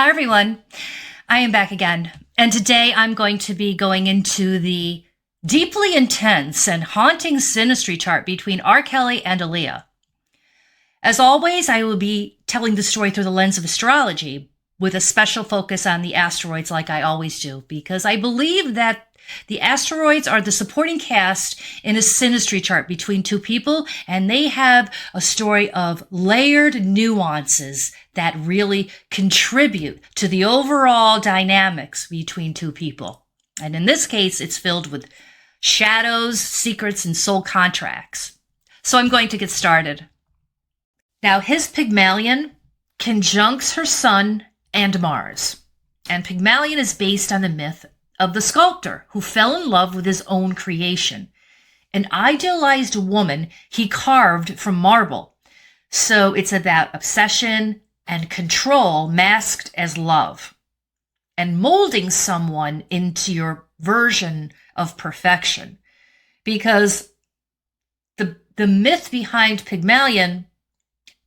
Hi, everyone. I am back again. And today I'm going to be going into the deeply intense and haunting synastry chart between R.Kelly and Aaliyah. As always, I will be telling the story through the lens of astrology with a special focus on the asteroids like I always do, because I believe that the asteroids are the supporting cast in a synastry chart between two people, and they have a story of layered nuances that really contribute to the overall dynamics between two people. And in this case, it's filled with shadows, secrets, and soul contracts. So I'm going to get started. Now, his Pygmalion conjuncts her Sun and Mars. And Pygmalion is based on the myth of the sculptor who fell in love with his own creation, an idealized woman he carved from marble. So it's about obsession and control masked as love, and molding someone into your version of perfection. Because the myth behind Pygmalion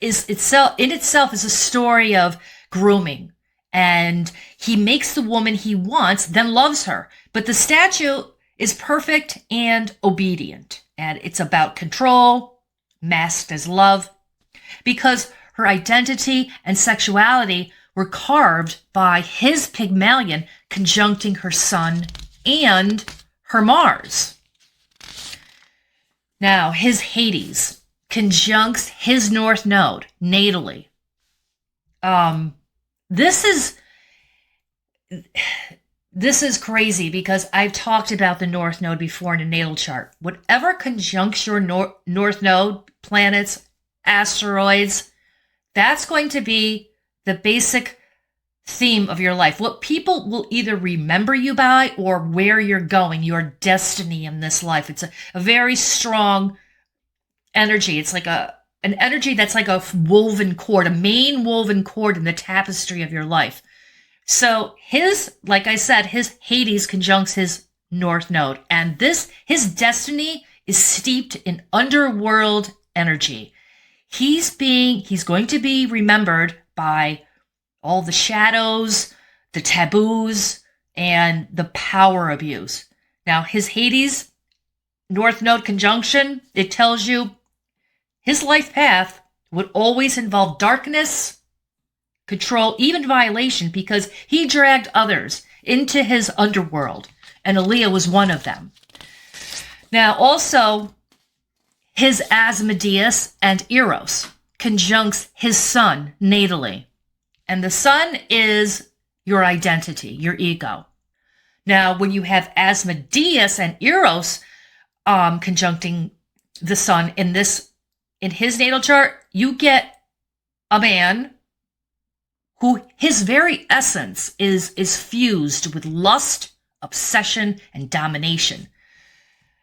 is itself is a story of grooming. And he makes the woman he wants, then loves her. But the statue is perfect and obedient. And it's about control, masked as love, because her identity and sexuality were carved by his Pygmalion conjuncting her Sun and her Mars. Now, his Hades conjuncts his North Node natally. This is crazy because I've talked about the North Node before in a natal chart. Whatever conjuncts your North Node, planets, asteroids, that's going to be the basic theme of your life. What people will either remember you by or where you're going, your destiny in this life. It's a very strong energy. It's like an energy that's like a woven cord, a main woven cord in the tapestry of your life. So like I said, his Hades conjuncts his North Node, and his destiny is steeped in underworld energy. He's going to be remembered by all the shadows, the taboos, and the power abuse. Now, his Hades North Node conjunction, it tells you his life path would always involve darkness, control, even violation, because he dragged others into his underworld, and Aaliyah was one of them. Now, also, his Asmodeus and Eros conjuncts his Sun natally, and the Sun is your identity, your ego. Now, when you have Asmodeus and Eros conjuncting the Sun in his natal chart, you get a man who his very essence is fused with lust, obsession, and domination.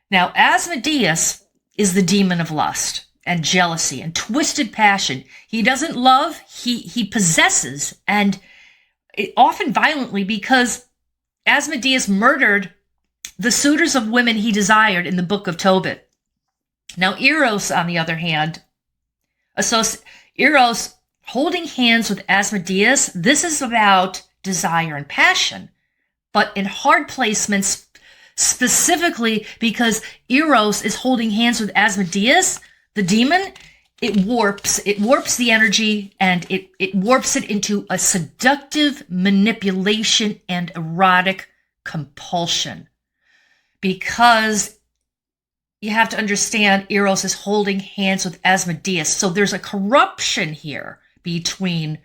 Now, Asmodeus is the demon of lust and jealousy and twisted passion. He doesn't love, he possesses, and often violently, because Asmodeus murdered the suitors of women he desired in the Book of Tobit. Now, Eros, on the other hand, Eros holding hands with Asmodeus, this is about desire and passion, but in hard placements, specifically because Eros is holding hands with Asmodeus, the demon, it warps the energy, and it warps it into a seductive manipulation and erotic compulsion. Because you have to understand, Eros is holding hands with Asmodeus. So there's a corruption here between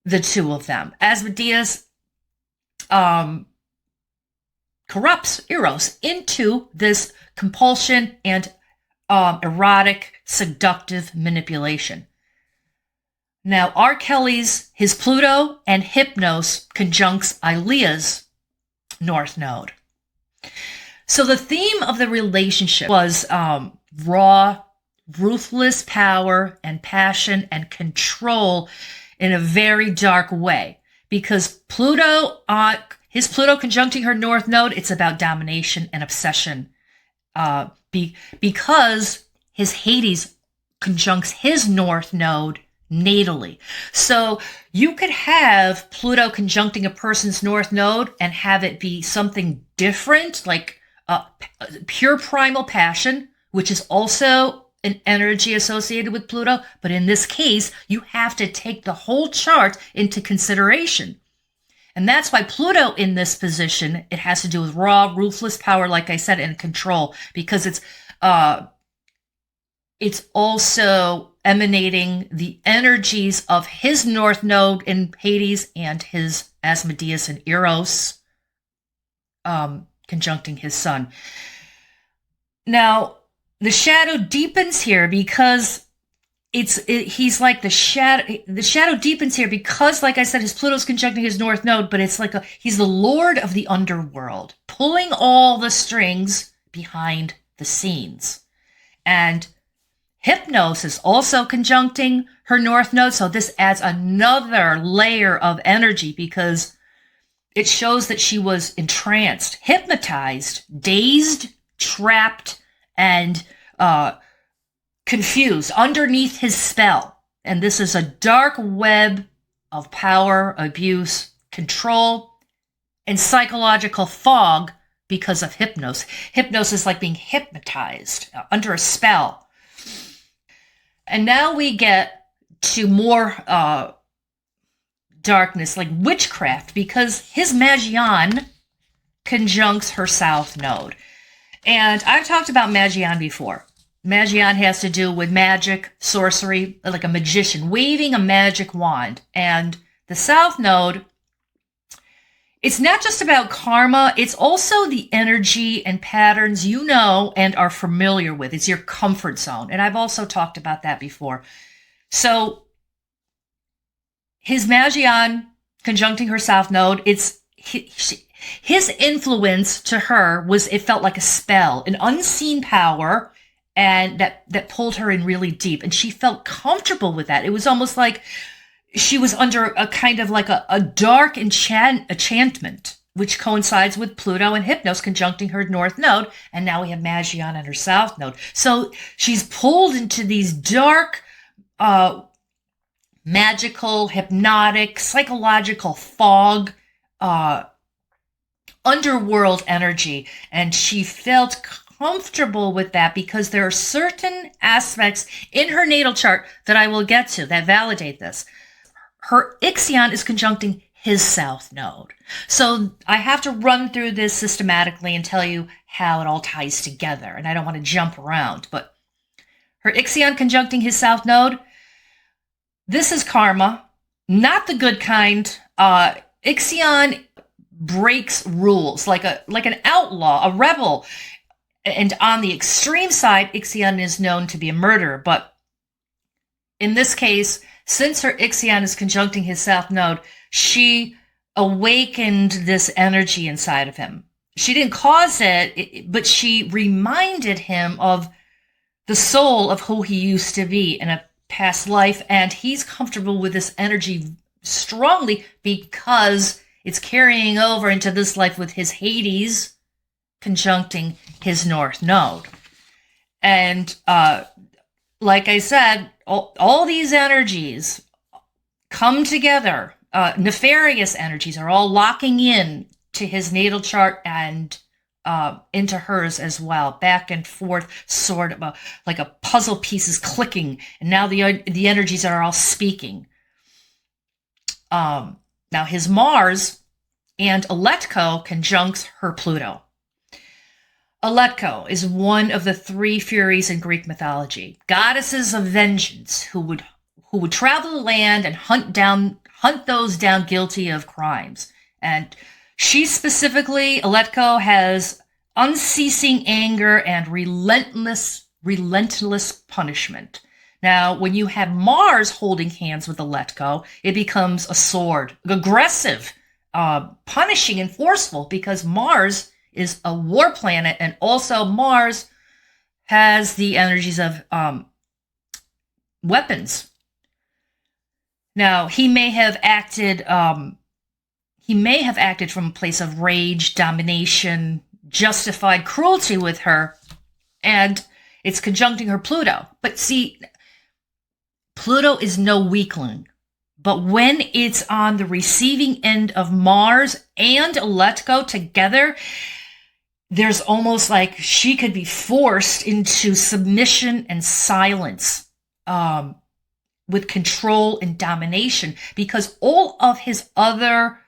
the two of them. Asmodeus corrupts Eros into this compulsion and erotic, seductive manipulation. Now, R.Kelly's, his Pluto and Hypnos conjuncts Aaliyah's North Node. So the theme of the relationship was raw, ruthless power and passion and control in a very dark way. Because Pluto, his Pluto conjuncting her North Node, it's about domination and obsession. Because his Hades conjuncts his North Node natally. So you could have Pluto conjuncting a person's north node and have it be something different, like pure primal passion, which is also an energy associated with Pluto. But in this case, you have to take the whole chart into consideration. And that's why Pluto in this position, it has to do with raw, ruthless power, like I said, and control, because it's also emanating the energies of his north node in Hades and his Asmodeus and Eros conjuncting his sun. Now, the shadow deepens here because he's like the shadow deepens here because, like I said, his Pluto's conjuncting his north node, but it's like he's the lord of the underworld, pulling all the strings behind the scenes. And Hypnos is also conjuncting her north node, so this adds another layer of energy because it shows that she was entranced, hypnotized, dazed, trapped, and confused underneath his spell. And this is a dark web of power, abuse, control, and psychological fog because of Hypnos. Hypnos is like being hypnotized under a spell. And now we get to more darkness, like witchcraft, because his Magian conjuncts her south node. And I've talked about Magian before. Magian has to do with magic, sorcery, like a magician waving a magic wand. And the south node, it's not just about karma, it's also the energy and patterns you know and are familiar with. It's your comfort zone. And I've also talked about that before. So his Magian conjuncting her south node, it's his influence to her was, it felt like a spell, an unseen power, and that pulled her in really deep. And she felt comfortable with that. It was almost like she was under a kind of like a dark enchantment, which coincides with Pluto and Hypnos conjuncting her north node. And now we have Magian and her south node. So she's pulled into these dark, magical, hypnotic, psychological fog, underworld energy. And she felt comfortable with that because there are certain aspects in her natal chart that I will get to that validate this. Her Ixion is conjuncting his south node. So I have to run through this systematically and tell you how it all ties together. And I don't want to jump around, but her Ixion conjuncting his south node, this is karma, not the good kind. Ixion breaks rules like an outlaw, a rebel. And on the extreme side, Ixion is known to be a murderer. But in this case, since her Ixion is conjuncting his south node, she awakened this energy inside of him. She didn't cause it, but she reminded him of the soul of who he used to be in a past life. And he's comfortable with this energy strongly because it's carrying over into this life with his Hades conjuncting his north node. And like I said, all these energies come together. Nefarious energies are all locking in to his natal chart and into hers as well. Back and forth, sort of like a puzzle pieces clicking. And now the energies are all speaking. Now his Mars and Aletko conjuncts her Pluto. Aletko is one of the three Furies in Greek mythology, goddesses of vengeance who would travel the land and hunt those down guilty of crimes. And she specifically, Aletko, has unceasing anger and relentless punishment. Now, when you have Mars holding hands with Aletko, it becomes a sword, aggressive, punishing and forceful, because Mars is a war planet, and also Mars has the energies of weapons. Now, he may have acted from a place of rage, domination, justified cruelty with her, and it's conjuncting her Pluto. But see, Pluto is no weakling. But when it's on the receiving end of Mars and Let Go together, there's almost like she could be forced into submission and silence with control and domination, because all of his other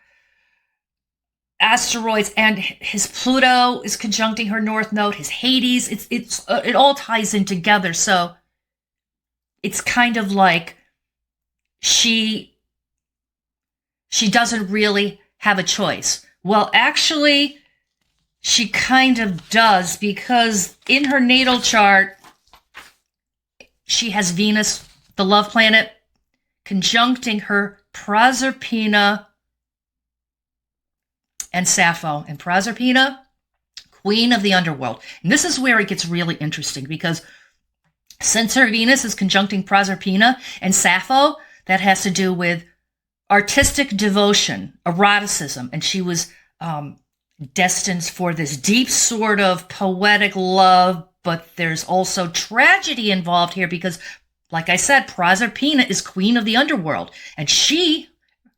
asteroids and his Pluto is conjuncting her North Node, his Hades, it all ties in together. So it's kind of like she doesn't really have a choice. Well, actually, she kind of does, because in her natal chart, she has Venus, the love planet, conjuncting her Proserpina and Sappho. And Proserpina, queen of the underworld. And this is where it gets really interesting, because since her Venus is conjuncting Proserpina and Sappho, that has to do with artistic devotion, eroticism, and she was destined for this deep sort of poetic love, but there's also tragedy involved here because, like I said, Proserpina is queen of the underworld, and she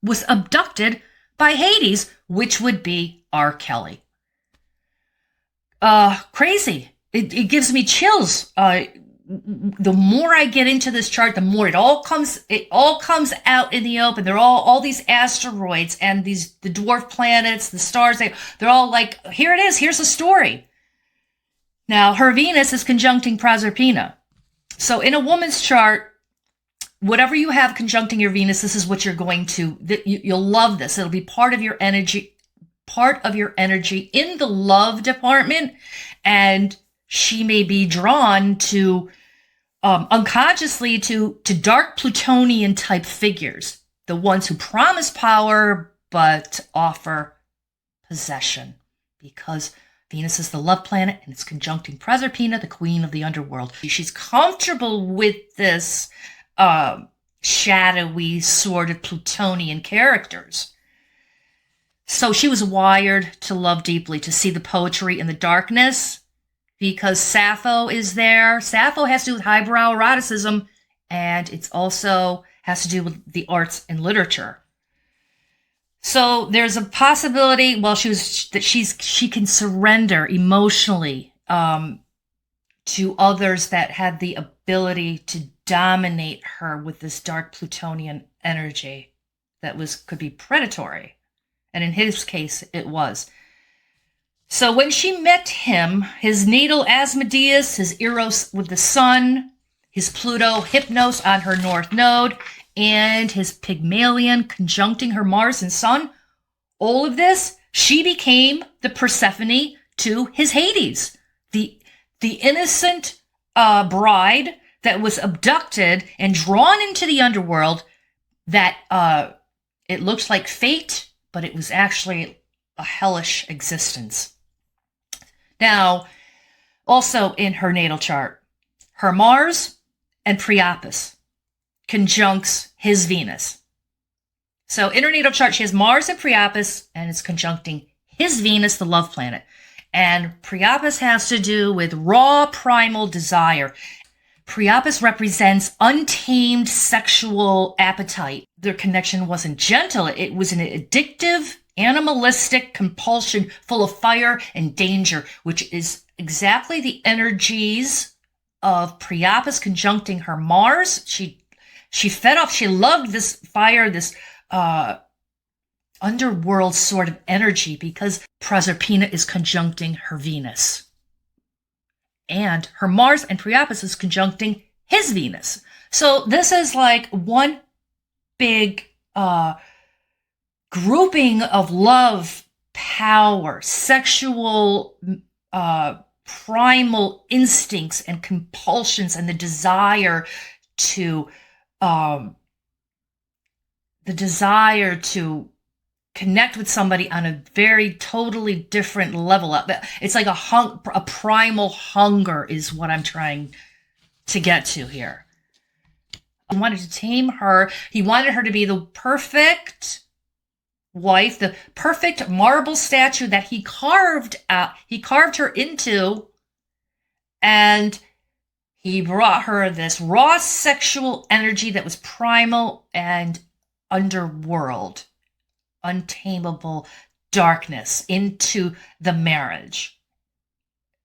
was abducted by Hades, which would be R.Kelly. Crazy. It gives me chills. The more I get into this chart, the more it all comes out in the open. They're all these asteroids and the dwarf planets, the stars, they're all like, here it is, here's the story. Now, her Venus is conjuncting Proserpina. So in a woman's chart, whatever you have conjuncting your Venus, this is what you're going to, you'll love this. It'll be part of your energy in the love department, and she may be drawn to unconsciously to dark Plutonian type figures, the ones who promise power but offer possession, because Venus is the love planet and it's conjuncting Proserpina, the queen of the underworld. She's comfortable with this shadowy sort of Plutonian characters. So she was wired to love deeply, to see the poetry in the darkness, because Sappho is there. Sappho has to do with highbrow eroticism, and it's also has to do with the arts and literature. So there's a possibility, she can surrender emotionally to others that had the ability to dominate her with this dark Plutonian energy that could be predatory. And in his case, it was. So when she met him, his natal Asmodeus, his Eros with the sun, his Pluto Hypnos on her North Node, and his Pygmalion conjuncting her Mars and Sun, all of this, she became the Persephone to his Hades, the innocent bride that was abducted and drawn into the underworld, that it looks like fate, but it was actually a hellish existence. Now, also in her natal chart, her Mars and Priapus conjuncts his Venus. So in her natal chart, she has Mars and Priapus, and it's conjuncting his Venus, the love planet. And Priapus has to do with raw primal desire. Priapus represents untamed sexual appetite. Their connection wasn't gentle. It was an addictive, animalistic compulsion full of fire and danger, which is exactly the energies of Priapus conjuncting her Mars. She fed off, she loved this fire, this underworld sort of energy, because Proserpina is conjuncting her Venus. And her Mars and Priapus is conjuncting his Venus. So this is like one big grouping of love, power, sexual primal instincts and compulsions, and the desire to connect with somebody on a very totally different level. It's like a primal hunger is what I'm trying to get to here. He wanted to tame her. He wanted her to be the perfect wife, the perfect marble statue that he carved out. He carved her into, and He brought her this raw sexual energy that was primal and underworld, untamable darkness into the marriage,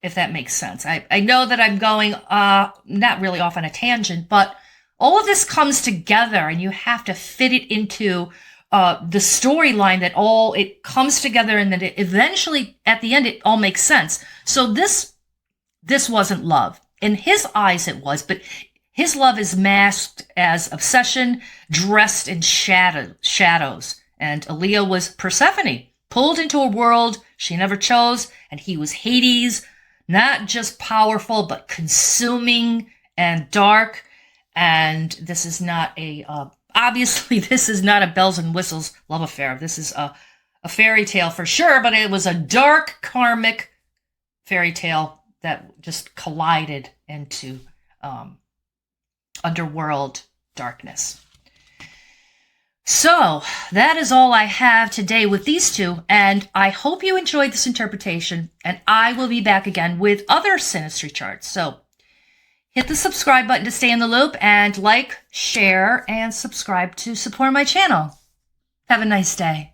if that makes sense. I know that I'm going not really off on a tangent, but all of this comes together and you have to fit it into the storyline that all it comes together, and that it eventually at the end it all makes sense. So this wasn't love. In his eyes it was, but his love is masked as obsession, dressed in shadows. And Aaliyah was Persephone, pulled into a world she never chose, and he was Hades, not just powerful, but consuming and dark. And this is not a, obviously this is not a bells and whistles love affair. This is a fairy tale for sure, but it was a dark karmic fairy tale that just collided into underworld darkness. So that is all I have today with these two, and I hope you enjoyed this interpretation, and I will be back again with other Synastry charts. So hit the subscribe button to stay in the loop, and like, share, and subscribe to support my channel. Have a nice day.